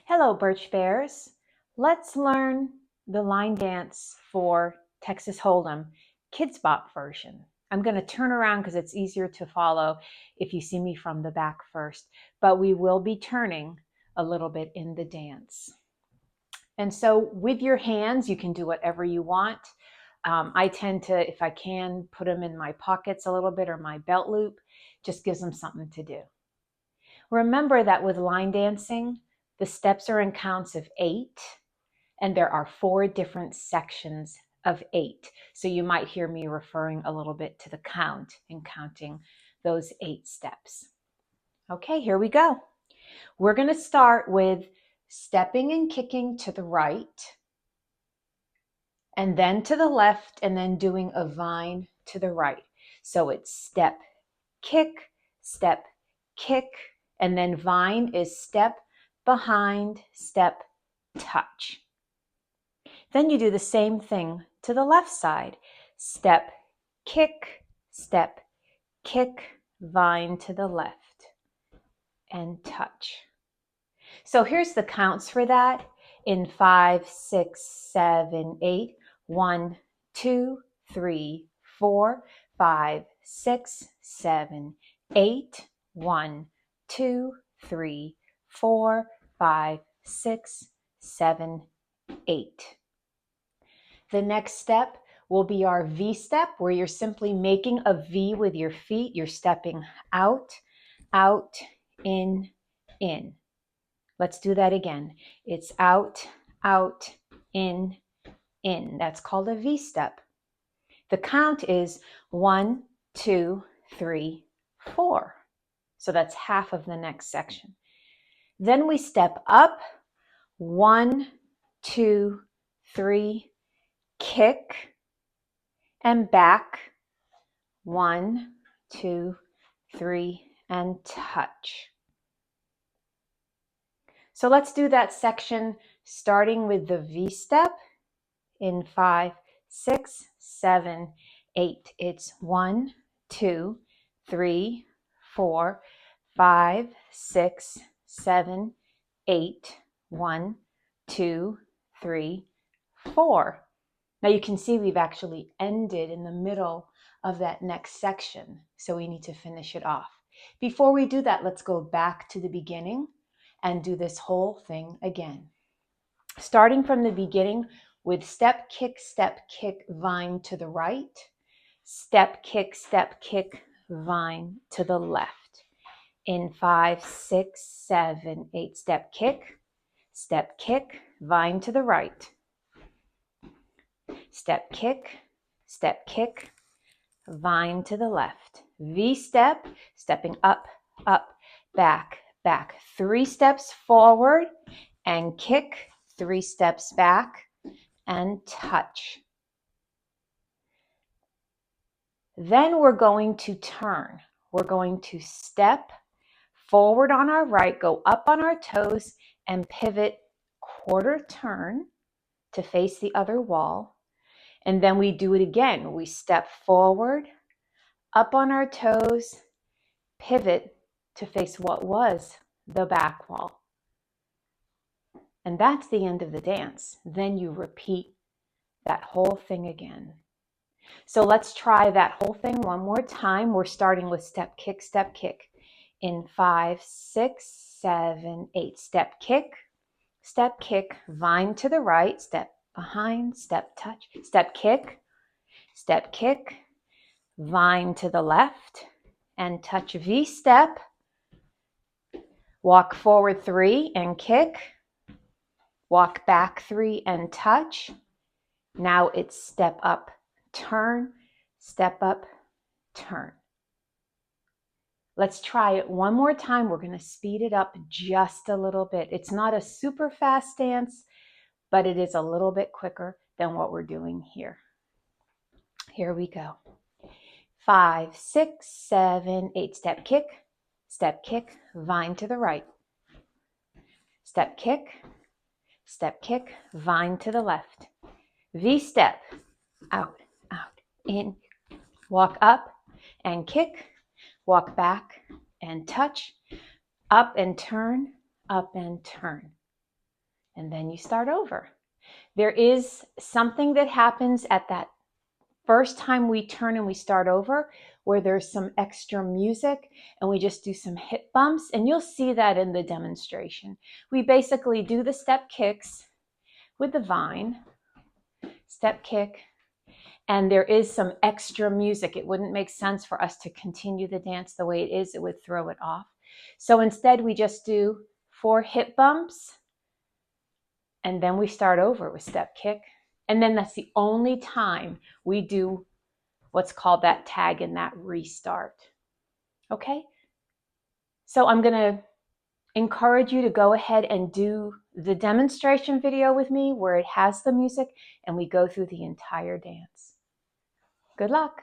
Hello, Birch Bears. Let's learn the line dance for Texas Hold'em KidzBop version. I'm going to turn around because it's easier to follow if you see me from the back first, but we will be turning a little bit in the dance. And so with your hands, you can do whatever you want. I tend to, if I can, put them in my pockets a little bit or my belt loop. Just gives them something to do. Remember that with line dancing, the steps are in counts of 8, and there are 4 different sections of 8. So you might hear me referring a little bit to the count and counting those 8 steps. Okay, here we go. We're going to start with stepping and kicking to the right, and then to the left, and then doing a vine to the right. So it's step, kick, and then vine is step, behind, step, touch. Then you do the same thing to the left side. Step, kick, vine to the left, and touch. So here's the counts for that in 5, 6, 7, 8. 1, 2, 3, 4, 5, 6, 7, 8. 1, 2, 3, 4, 5, 6, 7, 8. The next step will be our V step, where you're simply making a V with your feet. You're stepping out, out, in, in. Let's do that again. It's out, out, in, in. That's called a V step. The count is 1, 2, 3, 4. So that's half of the next section. Then we step up, 1, 2, 3, kick, and back, 1, 2, 3, and touch. So let's do that section starting with the V step in 5, 6, 7, 8. It's 1, 2, 3, 4, 5, 6, 7, 8. 1, 2, 3, 4. Now you can see we've actually ended in the middle of that next section, so we need to finish it off. Before we do that, let's go back to the beginning and do this whole thing again. Starting from the beginning with step, kick, vine to the right, step, kick, vine to the left. In 5, 6, 7, 8, step, kick, vine to the right. Step, kick, vine to the left. V step, stepping up, up, back, back. 3 steps forward and kick, 3 steps back and touch. Then we're going to turn. We're going to step forward on our right, go up on our toes, and pivot quarter turn to face the other wall. And then we do it again. We step forward, up on our toes, pivot to face what was the back wall. And that's the end of the dance. Then you repeat that whole thing again. So let's try that whole thing one more time. We're starting with step, kick, in 5, 6, 7, 8. Step, kick, vine to the right, step behind, step, touch, step, kick, vine to the left, and touch V step. Walk forward 3 and kick. Walk back 3 and touch. Now it's step up, turn, step up, turn. Let's try it one more time. We're going to speed it up just a little bit. It's not a super fast dance, but it is a little bit quicker than what we're doing here. Here we go. 5, 6, 7, 8. Step, kick, vine to the right. Step, kick, vine to the left. V step, out, out, in. Walk up and kick. Walk back and touch. Up and turn, up and turn. and then you start over. There is something that happens at that first time we turn and we start over where there's some extra music and we just do some hip bumps, and you'll see that in the demonstration. We basically do the step kicks with the vine, step kick, and there is some extra music. It wouldn't make sense for us to continue the dance the way it is. It would throw it off. So instead we just do 4 hip bumps, and then we start over with step kick. And then that's the only time we do what's called that tag and that restart. Okay? So I'm going to encourage you to go ahead and do the demonstration video with me where it has the music and we go through the entire dance. Good luck.